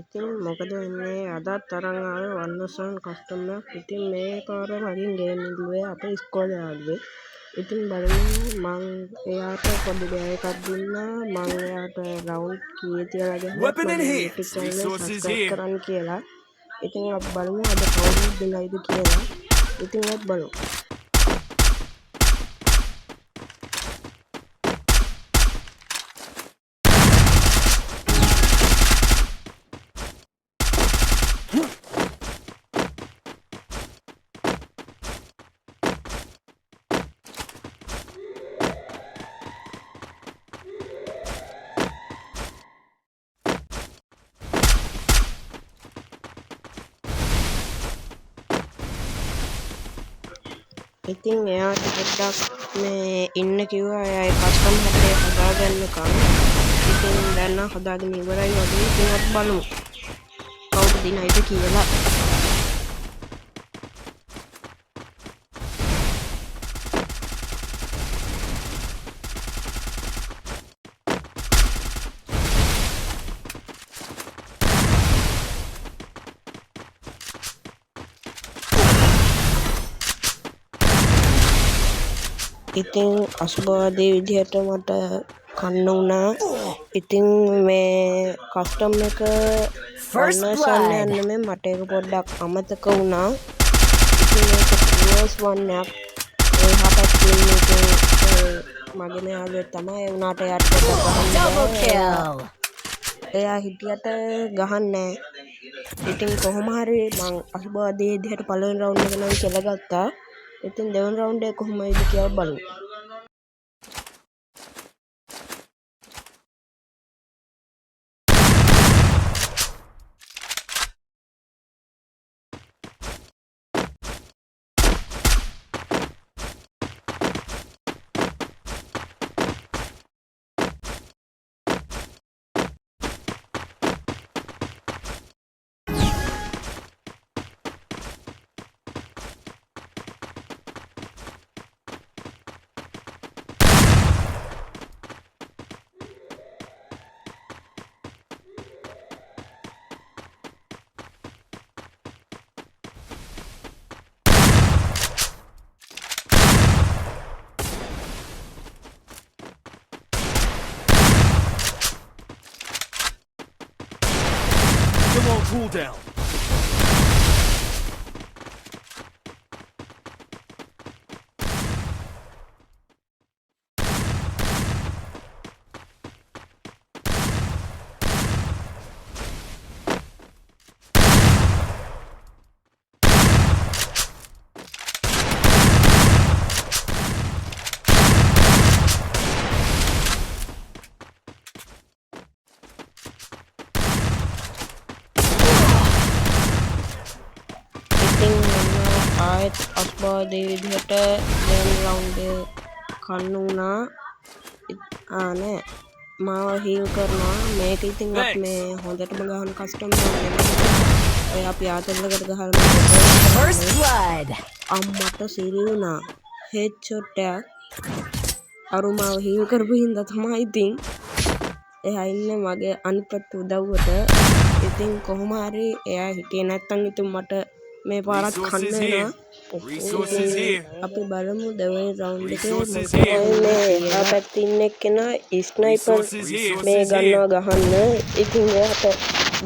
ඉතින් මොකද වෙන්නේ අදත් තරම් ආවේ වන්නසන් කස්ටමර්. ඉතින් මේ පාර මගෙන් ගේම් ඉල්ලුවේ අපේ ඉස්කෝලේ යාළුවෙක්. ඉතින් බලමු මං එයාට පොඩි බෑ එකක් දුන්නා. මං එයාට රවුන්ඩ් කීය තියලා ගහුවා මගේ YouTube channel එක subscribe කරන්න කියලා. ඉතින් අපි බලමු අද කවුරුද දෙනයිද කියලා. ඉතින් අපි බලමු. ඉතින් එයාට පොඩ්ඩක් මේ ඉන්න කිව්වා. එයා කස්ටම් හැටේ හදාගන්නකම්. ඉතින් දැන් නම් හදාගෙන ඉවරයි වගේ. ඉතින් අපි බලමු කවුද දිනයිද කියලා. ඉතින් අසුභවාදී විදිහට මට කන්න වුණා. ඉතින් මේ කස්ටම් එක වන්නසන්න යන්න මට ඒක පොඩ්ඩක් අමතක වුණා. ඉතින් ඒක ෆෝස් වන්නයක් එහාටත් ඉන්නේ මගේ යාළුවෙක් තමයි. ඒ වුණාට එයාට පොඩ්ඩක් ගහන්න එයා හිටියට ගහන්නේ. ඉතින් කොහොම හරි මං අසුභවාදී විදිහට පළවෙනි රවුන්ඩ් එක නම් කියලා ගත්තා. ඉතින් දෙවන රවුන්ඩ් එක කොහොමද කියලා බලමු. Come on, cool down. ආයෙත් අසුභවාදී විදිහට දෙවන රවුන්ඩ් කන්න වුණා. නෑ මාව හීල් කරනවා. මේක ඉතින් අපි මේ හොඳටම ගහන කස්ටම් ඔය අපි ආතල්ලකට ගහලා අම්මට සිරි වුණා. හෙඩ් ෂොට් එකක් අරු මාව හීල් කරපු හින්දා තමයි ඉතින් එයා ඉන්නේ මගේ අනිත් පැත්ත උදව්වට. ඉතින් කොහොම හරි එයා හිටියේ නැත්තම් ඉතින් මට මේ පාරත් කන්න වෙනවා. අපි බලමු දෙවෙනි රවුන්ඩ් එකේ මේ එහා පැත්තේ ඉන්න එක්කෙනා ස්නයිපර් මේ ගන්නවා ගහන්න. ඉතින් එයාට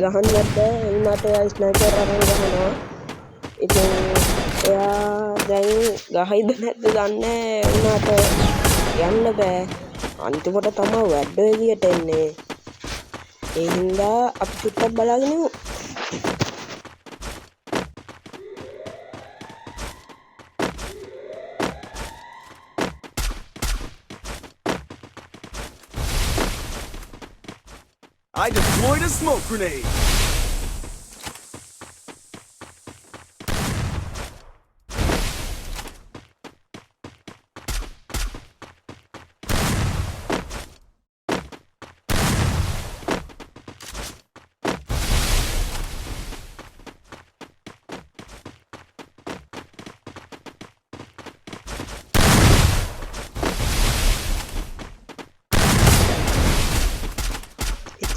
ගහන්න බෑ. එන්නට එයා ස්නයිපර් අරන් ගහනවා. ඉතින් එයා දැන් ගහයිද නැද්ද දන්නේ. එන්නට යන්න බෑ. අන්තිමට තමයි වැඩ එළියට එන්නේ. ඒ හින්දා අපි චුට්ටක් බලාගෙන ඉමු. I deployed a smoke grenade.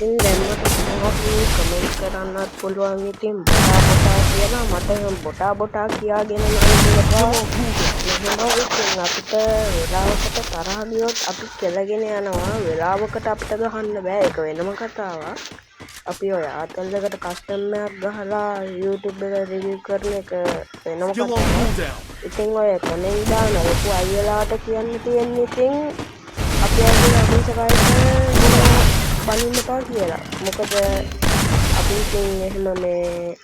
ඉතින් දැන් මට කමෙන්ට් කරන්නත් පුළුවන්. ඉතින් බොටා කියලා මට බොටා කියාගෙන නම් ඉන්නවා. ඉතින් අපිට වෙලාවකට තරහ ගියොත් අපි කෙලගෙන යනවා. වෙලාවකට අපිට ගහන්න බෑ. ඒක වෙනම කතාවක්. අපි ඔය ආතල්ලකට කස්ටම් එකක් ගහලා YouTube එක රිවිව් කරන එක වෙනම Still on කතාවක්. cooldown. ඉතින් ඔය කමෙන්ට් දාන ලොකු අයියලාට කියන්න තියෙන්නේ ඉතින් අපි අගේ අහිංසකයිට බනින්න එපා කියලා. මොකද අපි ඉතින් එහෙම මේ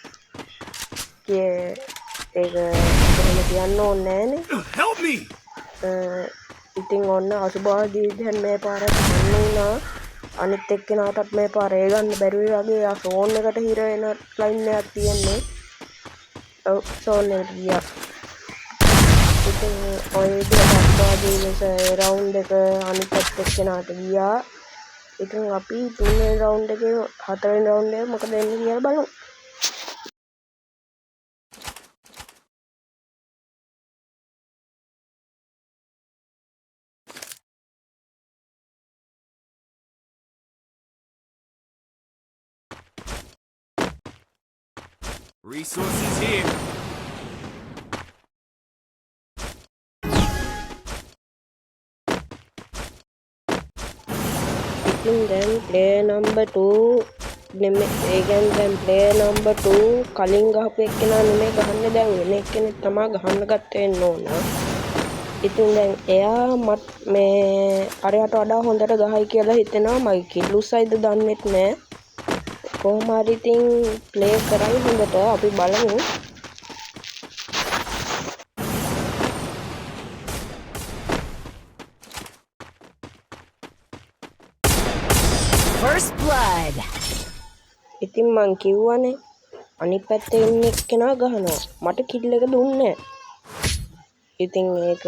ඒක එහෙම කියන්න ඕනේ නෑනේ. Help me! ඉතින් ඔන්න අසුභාදී දැන් මේ පාරට යන්න වුණා. අනිත් එක්කෙනාටත් මේ පාරේ ගන්න බැරි වගේ ආ ෆෝන් එකට හිර වෙන ලයින් එකක් තියෙන්නේ. ඔව් ෆෝන් එකට ගියා. ඉතින් ඔය විදිහට අසුභාදී ලෙස රවුන්ඩ් එක අනිත් එක්කෙනාට ගියා. ඉතින් අපි තුන්වෙනි රවුන්ඩ් එකේ හතරවෙනි රවුන්ඩ් එක මොකද වෙන්නේ කියලා බලමු. Resources here. ඉතින් දැන් player number 2 නෙමෙයි ඒ කියන්නේ දැන් player number 2 කලින් ගහපු එක්කෙනා නෙමෙයි ගහන්නේ දැන් වෙන එක්කෙනෙක් තමයි ගහන්න ගත්තේ වෙන්න ඕන. ඉතින් දැන් එයා මේ අරයට වඩා හොඳට ගහයි කියලා හිතෙනවා. මගේ කිල්ලුසයිද දන්නෙත් නෑ. කොහොම හරි ඉතින් ප්ලේ කරයි හොඳට අපි බලමු. First blood. ඉතින් මං කිව්වනේ අනිත් පැත්තේ ඉන්න එක්කෙනා ගහනවා. මට කිල් එක දුන්නේ නෑ. ඉතින් ඒක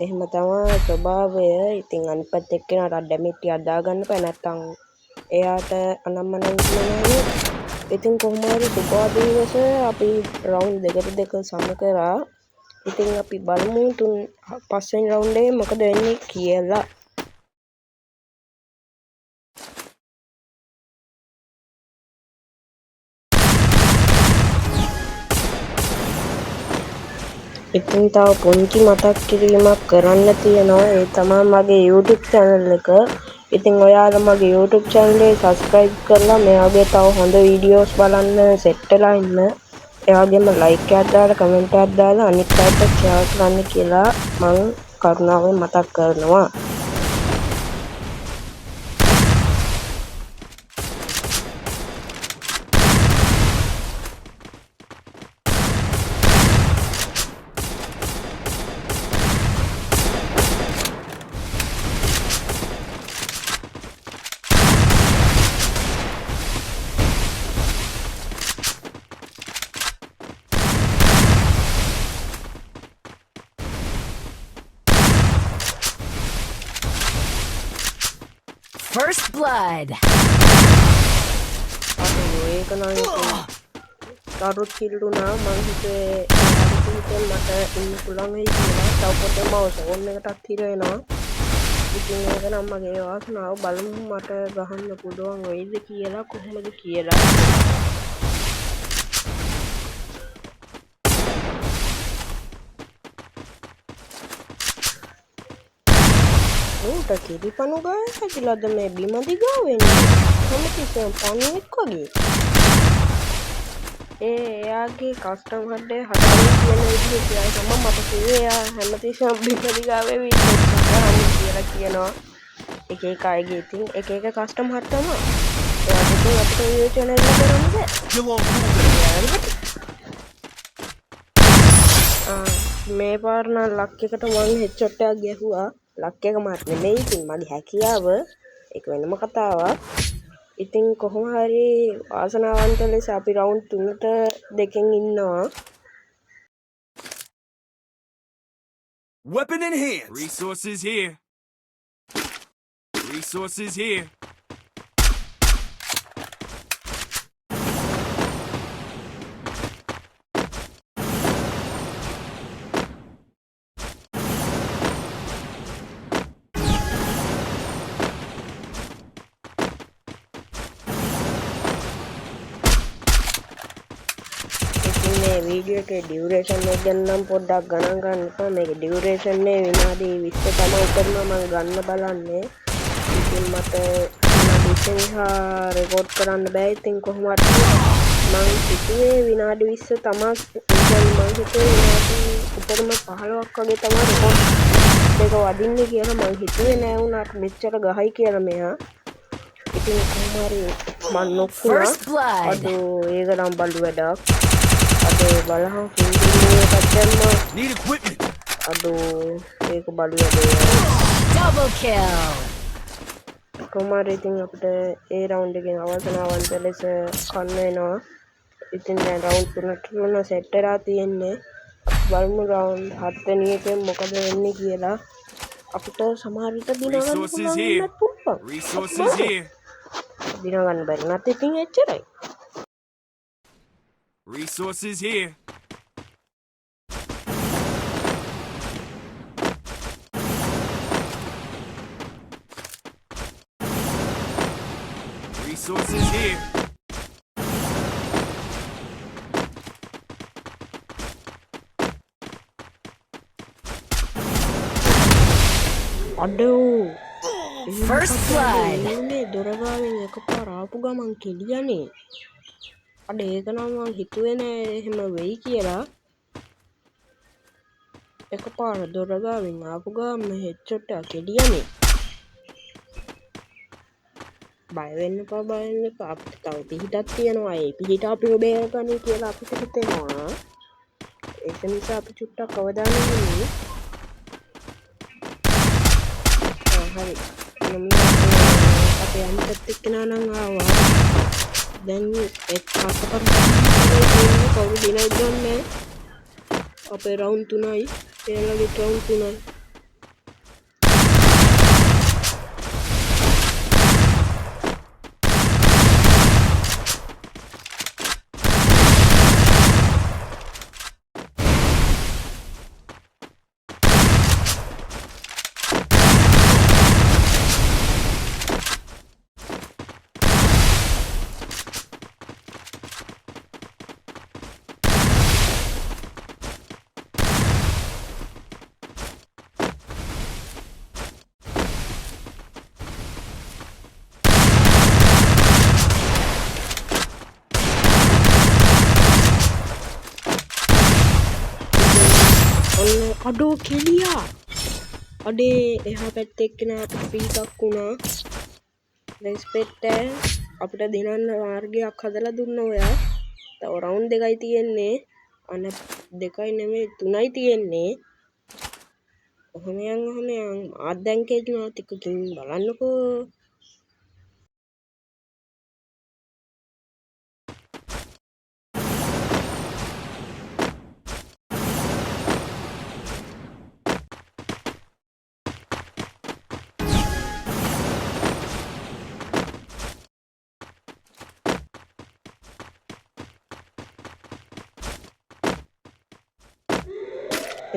එහෙම තමයි ස්වභාවය. ඉතින් අනිත් පැත්තේ එක්කෙනාට ඩැමේජ් ටිකක් දාගන්න බෑ නැත්තම් එයාට අනම්මනම් කියනවා. ඉතින් කොහොම හරි සුභාදීවස අපි රවුන්ඩ් දෙක සම කරා. ඉතින් අපි බලමු පස්වෙනි රවුන්ඩ් එකේ මොකද වෙන්නේ කියලා. ඉතින් තව පුංචි මතක් කිරීමක් කරන්න තියෙනවා. ඒ තමයි මගේ YouTube channel එක. ඉතින් ඔයාලා මගේ YouTube channel එක subscribe කරලා මේ වගේ තව හොඳ වීඩියෝස් බලන්න සෙට් වෙලා ඉන්න. ඒ වගේම like එකක් දාලා comment එකක් දාලා අනිත් අයට share කරන්න කියලා මම කරුණාවෙන් මතක් කරනවා. First blood. ඒක නම් කරුත් කිල්ලුනා මං හිතේ මට ඉන්න පුළුවන් වෙයි කියලා. තව පොඩ්ඩක් මම ෆෝන් එකටත් හිර වෙනවා. ඉතින් ඒක නම් මගේ වාසනාව. බලමු මට ගහන්න පුළුවන් වෙයිද කියලා කොහොමද කියලා. ඌට කිරිපණු ගාය හැදිලාද මේ බිම දිගා වෙන්නේ. හැමතිස්සෙම පණුවෙක් වගේ. එයාගේ කස්ටම් හඩේ හදන්න කියන විදිහ කියලා තමයි මට කිව්වේ. එයා හැමතිස්සෙම බිම දිගා වෙවි කියලා කියනවා. එක එක අයගේ ඉතින් එක එක කස්ටම් හඩ් තමයි. එයාට ඉතින් අපිට YouTube channel එක කරන්න බෑ. Still on cooldown. මේ පාර නම් ලක් එකට මම හෙඩ්ෂොට් එකක් ගැහුවා. ලක් එක මාත් නෙමෙයි ඉතින් මගේ හැකියාව. ඒක වෙනම කතාවක්. ඉතින් කොහොම හරි වාසනාවන්ත ලෙස අපි රවුන්ඩ් 3ට දෙකෙන් ඉන්නවා. Weapon in hand. Resources here. Resources here. මේ වීඩියෝ එකේ ඩියුරේෂන් එක ගැන නම් පොඩ්ඩක් ගණන් ගන්න එපා. මේකේ ඩියුරේෂන් එක විනාඩි 20 තමයි කරනවා මම ගන්න බලන්නේ. ඉතින් මට විනාඩි 20 නිසා රෙකෝඩ් කරන්න බෑ. ඉතින් කොහොමවත් මම හිතුවේ විනාඩි 20 තමයි. මම හිතුවේ විනාඩි උඩරම 15ක් වගේ තමයි රෙකෝඩ් එක වදින්නේ කියලා මම හිතුවේ නෑ වුණාට මෙච්චර ගහයි කියලා මෙයා. ඉතින් කොහොම හරි මම නොක්කුණා. අදෝ ඒක නම් බලු වැඩක්. අදෝ බලහන් ෆිල්ම් එකක් දැම්මා. Need equipment. අදෝ ඒක බලු වැඩේ. Double kill. කොහොම හරි ඉතින් අපිට ඒ රවුන්ඩ් එකෙන් අවසනාවන්ත ලෙස කන්න වෙනවා. ඉතින් දැන් රවුන්ඩ් තුන සෙට් වෙලා තියෙන්නේ. බලමු රවුන්ඩ් 7 වෙනි එකෙන් මොකද වෙන්නේ කියලා. අපිට සමහර විට දින ගන්න Resources here. පුළුවන්. Resources here. දින ගන්න බැරි නැත් ඉතින් එච්චරයි. Resources here. Resources here. අඩෝ First blood. මේ දොරගාවෙන් එකපාර ආපු ගමන් කෙලියනේ. අඩ ඒක නම් මං හිතුවේ නෑ එහෙම වෙයි කියලා. එකපාර දොරගාවෙන් ආපු ගමන් හෙඩ්ෂොට් එක කෙලියනේ. බය වෙන්න එපා බය වෙන්න එපා. අපිට තව පිහිටක් තියෙනවා. ඒ පිහිට අපිව බේරගන්න කියලා අපිට හිතෙනවා. ඒක නිසා අපි චුට්ටක් අවධානය යොමු. හරි අපේ අනිත් එක්කෙනා නම් ආවා. දැන් එක් අතකට කවුරු දිනයි ගන්නේ. අපේ රවුන්ඩ් 3යි එයාලගේ රවුන්ඩ් 3යි. අඩෝ කෙලියා. අඩේ එහා පැත්තේ එක්කෙනා අපිට පීටක් වුණා. රෙස්පෙක්ට් අපිට දිනන්න මාර්ගයක් හදලා දුන්න ඔයා. තව රවුන්ඩ් දෙකයි තියෙන්නේ. අන දෙකයි නෙමෙයි 3යි තියෙන්නේ. ඔහොම යන් ආත් දැන් කෙලිනවා ටිකකින් බලන්නකෝ.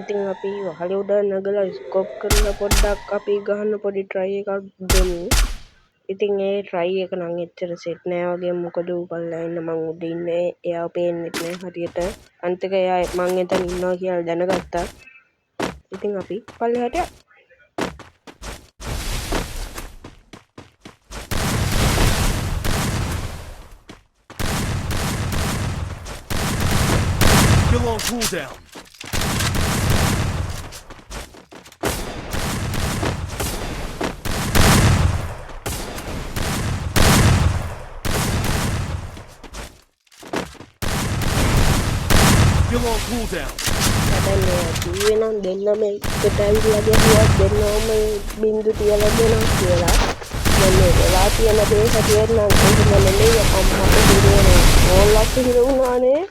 ඉතින් අපි වහලේ උඩ නගලා ස්කෝප් කරලා පොඩ්ඩක් අපි ගහන්න පොඩි try එකක් දෙමු. ඉතින් ඒ try එක නම් එච්චර සෙට් නෑ වගේ මොකද උපල්ලා ඉන්න මං උඩ ඉන්නේ. එයාව පේන්නේ නැහැ හරියට. අනිත් එක එයා මං එතන ඉන්නවා කියලා දැනගත්තා. ඉතින් අපි පල්ලෙහාට යමු. Still on cooldown. Still on cooldown. දැන් නම් දෙන්නම එකට ඇවිල්ලා ගියුවත් දෙන්නම බින්දු තියලා දෙනවා කියලා. දැන් මේ වෙලා තියෙන දේ හැටියට නම් ඒක නෙමෙයි අම්මට දිනේ ඕල්ලක් හිරුණානේ.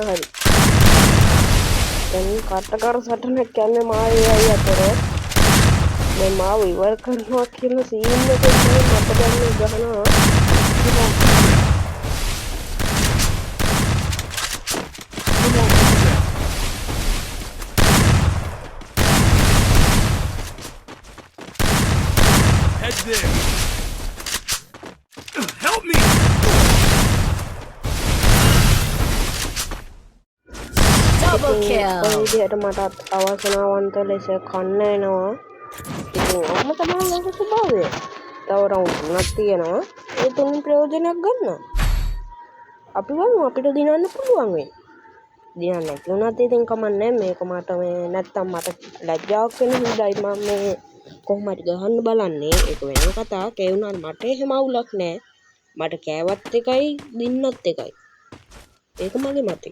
හරි. දැන් කටකර සටනක් යන්නේ මායේ අය අතර. මේ මාව ඉවර කරනවා කියන සීන් එක තමයි මට දැන් ගහනවා. Head there. Help me! Double kill. ඔය විදිහට මටත් අවසනාවන්ත ලෙස කන්න එනවා. ඉතින් ඔහොම තමයි ලෝක ස්වභාවය. තව රවුන්ඩ් 3ක් තියෙනවා. ඒ තුنين ප්‍රයෝජනයක් ගන්න. අපි වමු අපිට දිනන්න පුළුවන් වෙයි. දිනන්න නැති වුණත් ඉතින් කමන්නේ මේක මට මේ නැත්තම් මට ලැජ්ජාවක් වෙන හින්දායි මම මේ කොහොම හරි ගහන්න බලන්නේ. ඒක වෙන කතාවක්. ඒ වුණාට මට එහෙම අවුලක් නැහැ. මට කෑවත් එකයි දින්නත් එකයි. ඒක මගේ මතය.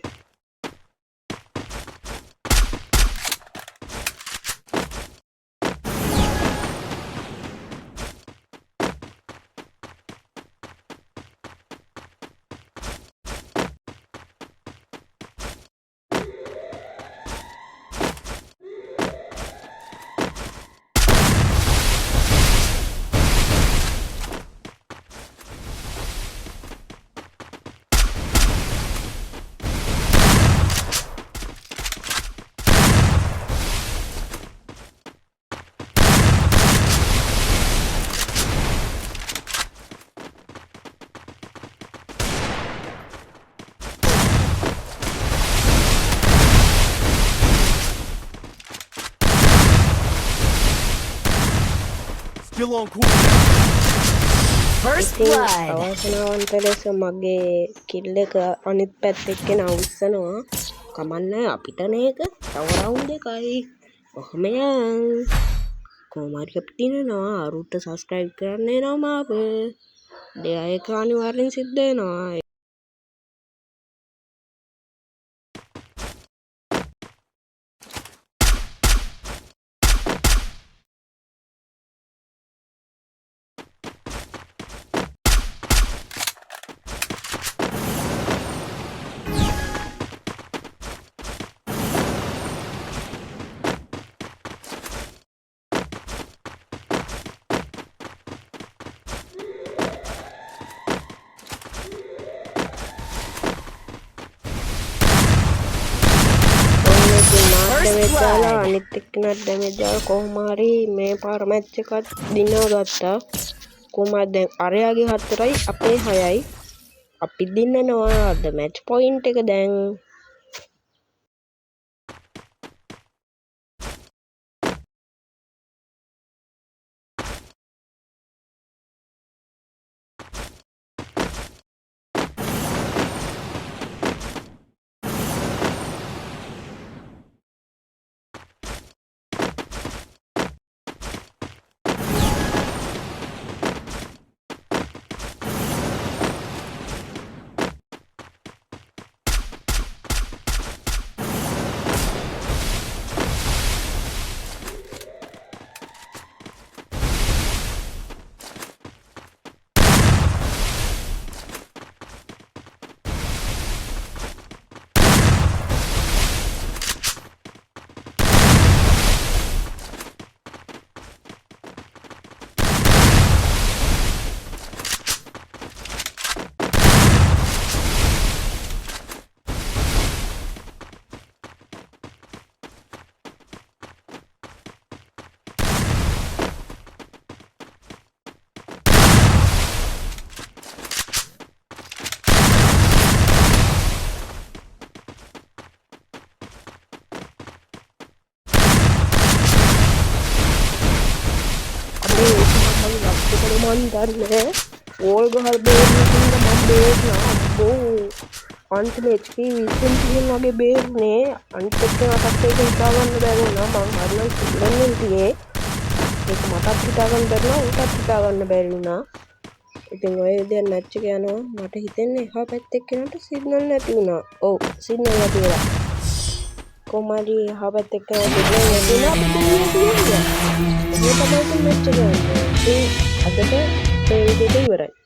Still on cooldown. First ඉතින් blood. අවසනාවන්ත ලෙස මගේ කිල් එක අනිත් පැත්තෙන් අවුස්සනවා. කමන්නේ අපිට නේක. තව රවුන්ඩ් එකයි. ඔහොම යන්. කොහොම හරි අපි දිනනවා. අරුට සබ්ස්ක්‍රයිබ් කරන්න එනවා මාව. දෙයක් අනිවාර්යෙන් සිද්ධ වෙනවා. ඩැමේජ් දාලා අනිත් එක්කනත් ඩැමේජ් දාලා කොහොම හරි මේ පාර මැච් එකත් දිනව ගත්තා. කොහොමද දැන් අරයාගේ 4යි අපේ 6යි. අපි දින්නනවා අද මැච් පොයින්ට් එක දැන්. මන් දන්නේ ඕල් ගහල් බේරනකින්ද මම බේරනා අම්බෝ අන්තිම HP 20 වගේ බේරුනේ අනිත් එක්කනටත් ඒක හිතාගන්න බැරි වුණා මං හරිනම් සිල්ලෙන් හිටියේ ඒක මටත් හිතාගන්න බැරි වුණා උටත් හිතාගන්න බැරි වුණා ඉතින් ඔය විදිහට මැච් එක යනවා මට හිතෙන්නේ එහා පැත්තේ එක්කනට සිග්නල් නැති වුණා ඔව් සිග්නල් නැති වෙලා කොමාරි එහා පැත්තේ එක්කනට සිග්නල් නැති වුණා අපිට ඒක තමයි මැච් එක යන්නේ අදට ඒ විදිහට ඉවරයි